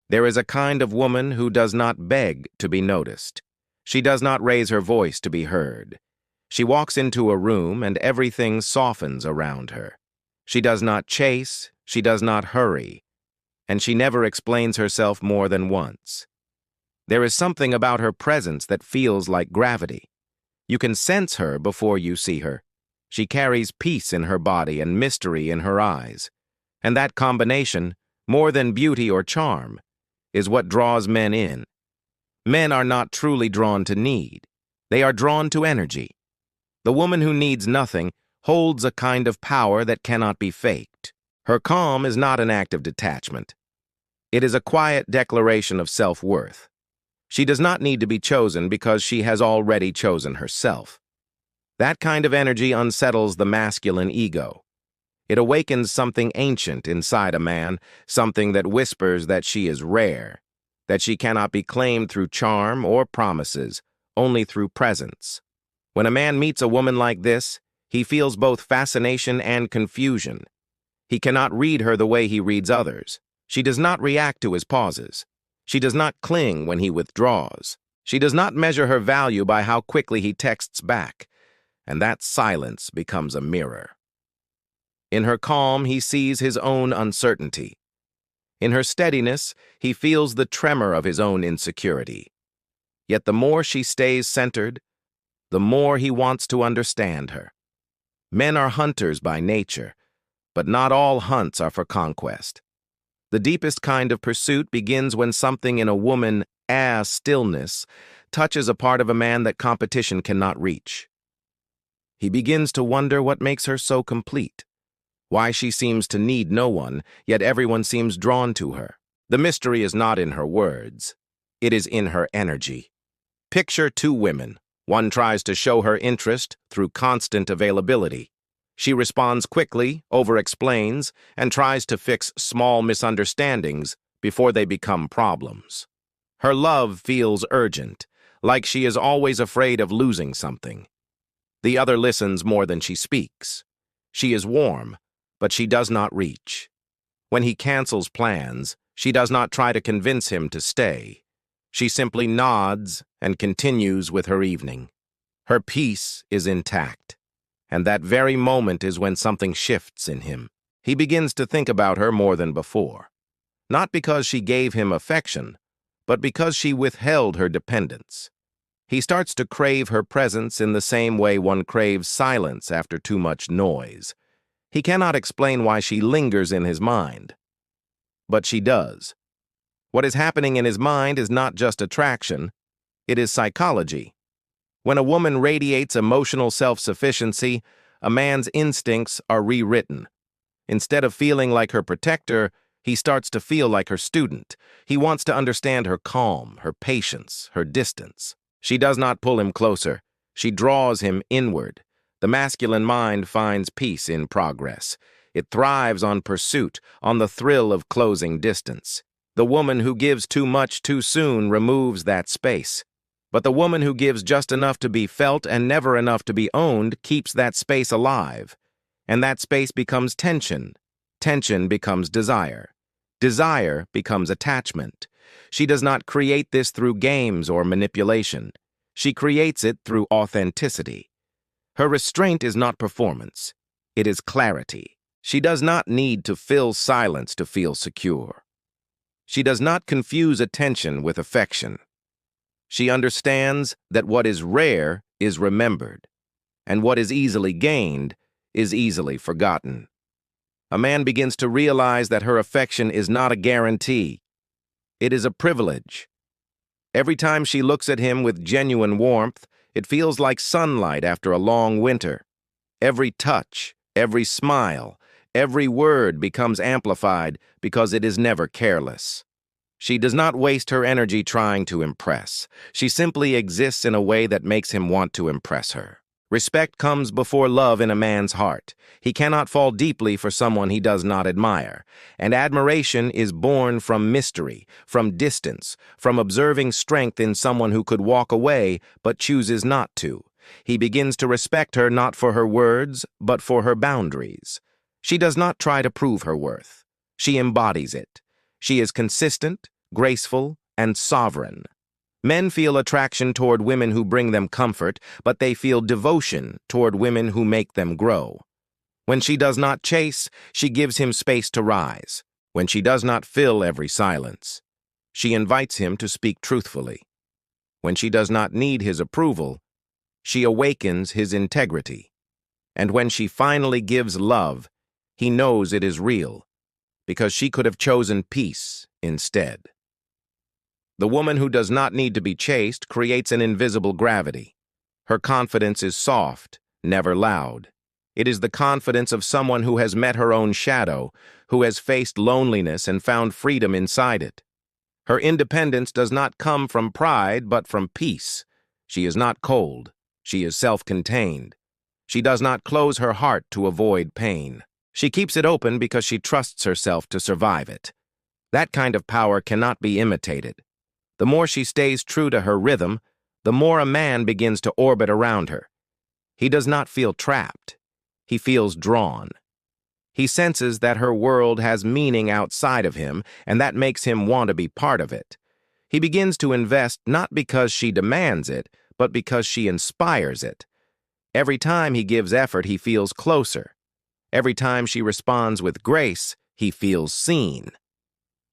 There is a kind of woman who does not beg to be noticed. She does not raise her voice to be heard. She walks into a room and everything softens around her. She does not chase, she does not hurry, and she never explains herself more than once. There is something about her presence that feels like gravity. You can sense her before you see her. She carries peace in her body and mystery in her eyes. And that combination, more than beauty or charm, is what draws men in. Men are not truly drawn to need. They are drawn to energy. The woman who needs nothing holds a kind of power that cannot be faked. Her calm is not an act of detachment. It is a quiet declaration of self-worth. She does not need to be chosen because she has already chosen herself. That kind of energy unsettles the masculine ego. It awakens something ancient inside a man, something that whispers that she is rare, that she cannot be claimed through charm or promises, only through presence. When a man meets a woman like this, he feels both fascination and confusion. He cannot read her the way he reads others. She does not react to his pauses. She does not cling when he withdraws. She does not measure her value by how quickly he texts back, and that silence becomes a mirror. In her calm, he sees his own uncertainty. In her steadiness, he feels the tremor of his own insecurity. Yet the more she stays centered, the more he wants to understand her. Men are hunters by nature, but not all hunts are for conquest. The deepest kind of pursuit begins when something in a woman, as stillness, touches a part of a man that competition cannot reach. He begins to wonder what makes her so complete. Why she seems to need no one, yet everyone seems drawn to her. The mystery is not in her words. It is in her energy. Picture two women. One tries to show her interest through constant availability. She responds quickly, over-explains, and tries to fix small misunderstandings before they become problems. Her love feels urgent, like she is always afraid of losing something. The other listens more than she speaks. She is warm, but she does not reach. When he cancels plans, she does not try to convince him to stay. She simply nods and continues with her evening. Her peace is intact, and that very moment is when something shifts in him. He begins to think about her more than before, not because she gave him affection, but because she withheld her dependence. He starts to crave her presence in the same way one craves silence after too much noise. He cannot explain why she lingers in his mind, but she does. What is happening in his mind is not just attraction, it is psychology. When a woman radiates emotional self-sufficiency, a man's instincts are rewritten. Instead of feeling like her protector, he starts to feel like her student. He wants to understand her calm, her patience, her distance. She does not pull him closer. She draws him inward. The masculine mind finds peace in progress. It thrives on pursuit, on the thrill of closing distance. The woman who gives too much too soon removes that space. But the woman who gives just enough to be felt and never enough to be owned keeps that space alive. And that space becomes tension. Tension becomes desire. Desire becomes attachment. She does not create this through games or manipulation. She creates it through authenticity. Her restraint is not performance. It is clarity. She does not need to fill silence to feel secure. She does not confuse attention with affection. She understands that what is rare is remembered, and what is easily gained is easily forgotten. A man begins to realize that her affection is not a guarantee. It is a privilege. Every time she looks at him with genuine warmth, it feels like sunlight after a long winter. Every touch, every smile, every word becomes amplified because it is never careless. She does not waste her energy trying to impress. She simply exists in a way that makes him want to impress her. Respect comes before love in a man's heart. He cannot fall deeply for someone he does not admire. And admiration is born from mystery, from distance, from observing strength in someone who could walk away but chooses not to. He begins to respect her not for her words, but for her boundaries. She does not try to prove her worth. She embodies it. She is consistent, graceful, and sovereign. Men feel attraction toward women who bring them comfort, but they feel devotion toward women who make them grow. When she does not chase, she gives him space to rise. When she does not fill every silence, she invites him to speak truthfully. When she does not need his approval, she awakens his integrity. And when she finally gives love, he knows it is real, because she could have chosen peace instead. The woman who does not need to be chased creates an invisible gravity. Her confidence is soft, never loud. It is the confidence of someone who has met her own shadow, who has faced loneliness and found freedom inside it. Her independence does not come from pride, but from peace. She is not cold. She is self-contained. She does not close her heart to avoid pain. She keeps it open because she trusts herself to survive it. That kind of power cannot be imitated. The more she stays true to her rhythm, the more a man begins to orbit around her. He does not feel trapped. He feels drawn. He senses that her world has meaning outside of him, and that makes him want to be part of it. He begins to invest not because she demands it, but because she inspires it. Every time he gives effort, he feels closer. Every time she responds with grace, he feels seen.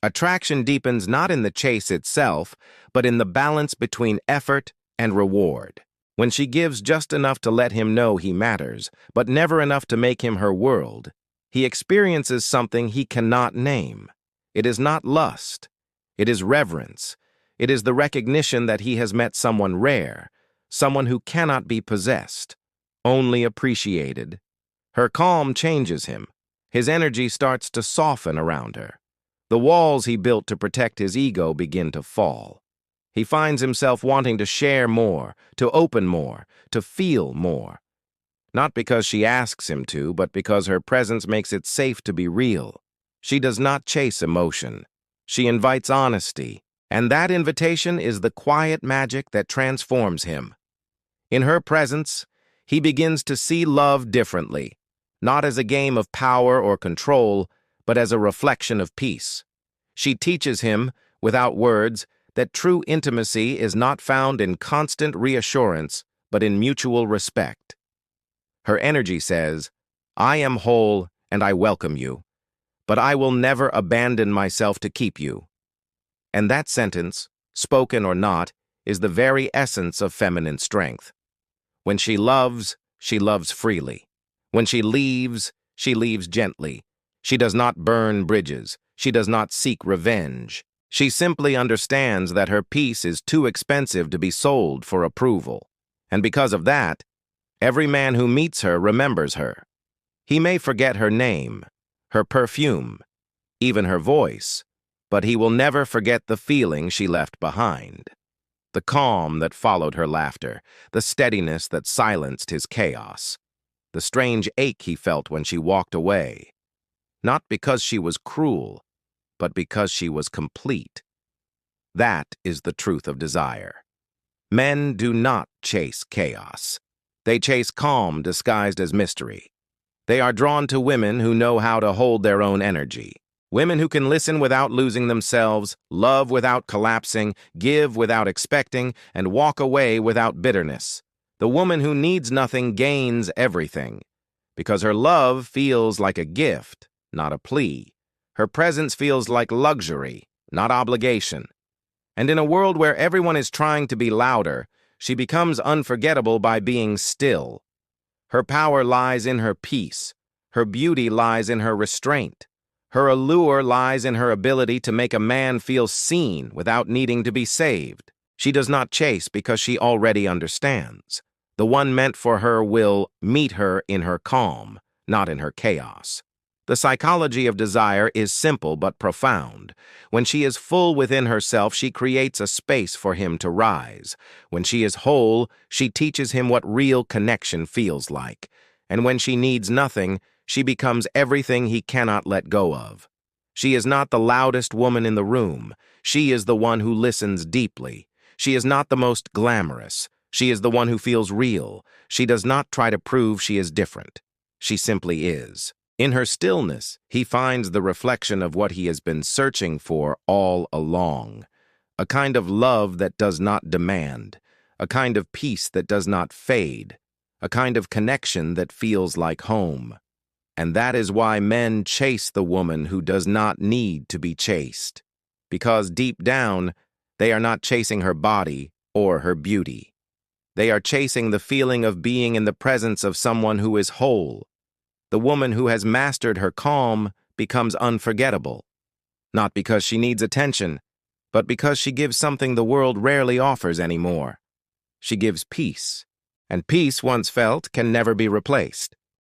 Attraction deepens not in the chase itself, but in the balance between effort and reward. When she gives just enough to let him know he matters, but never enough to make him her world, he experiences something he cannot name. It is not lust. It is reverence. It is the recognition that he has met someone rare, someone who cannot be possessed, only appreciated. Her calm changes him. His energy starts to soften around her. The walls he built to protect his ego begin to fall. He finds himself wanting to share more, to open more, to feel more. Not because she asks him to, but because her presence makes it safe to be real. She does not chase emotion. She invites honesty, and that invitation is the quiet magic that transforms him. In her presence, he begins to see love differently, not as a game of power or control, but as a reflection of peace. She teaches him, without words, that true intimacy is not found in constant reassurance, but in mutual respect. Her energy says, "I am whole and I welcome you, but I will never abandon myself to keep you." And that sentence, spoken or not, is the very essence of feminine strength. When she loves freely. When she leaves gently. She does not burn bridges. She does not seek revenge. She simply understands that her peace is too expensive to be sold for approval. And because of that, every man who meets her remembers her. He may forget her name, her perfume, even her voice, but he will never forget the feeling she left behind. The calm that followed her laughter, the steadiness that silenced his chaos, the strange ache he felt when she walked away. Not because she was cruel, but because she was complete. That is the truth of desire. Men do not chase chaos. They chase calm disguised as mystery. They are drawn to women who know how to hold their own energy. Women who can listen without losing themselves, love without collapsing, give without expecting, and walk away without bitterness. The woman who needs nothing gains everything, because her love feels like a gift, not a plea. Her presence feels like luxury, not obligation. And in a world where everyone is trying to be louder, she becomes unforgettable by being still. Her power lies in her peace. Her beauty lies in her restraint. Her allure lies in her ability to make a man feel seen without needing to be saved. She does not chase because she already understands. The one meant for her will meet her in her calm, not in her chaos. The psychology of desire is simple but profound. When she is full within herself, she creates a space for him to rise. When she is whole, she teaches him what real connection feels like. And when she needs nothing, she becomes everything he cannot let go of. She is not the loudest woman in the room. She is the one who listens deeply. She is not the most glamorous. She is the one who feels real. She does not try to prove she is different. She simply is. In her stillness, he finds the reflection of what he has been searching for all along, a kind of love that does not demand, a kind of peace that does not fade, a kind of connection that feels like home. And that is why men chase the woman who does not need to be chased, because deep down, they are not chasing her body or her beauty. They are chasing the feeling of being in the presence of someone who is whole. The woman who has mastered her calm becomes unforgettable, not because she needs attention, but because she gives something the world rarely offers anymore. She gives peace, and peace once felt can never be replaced.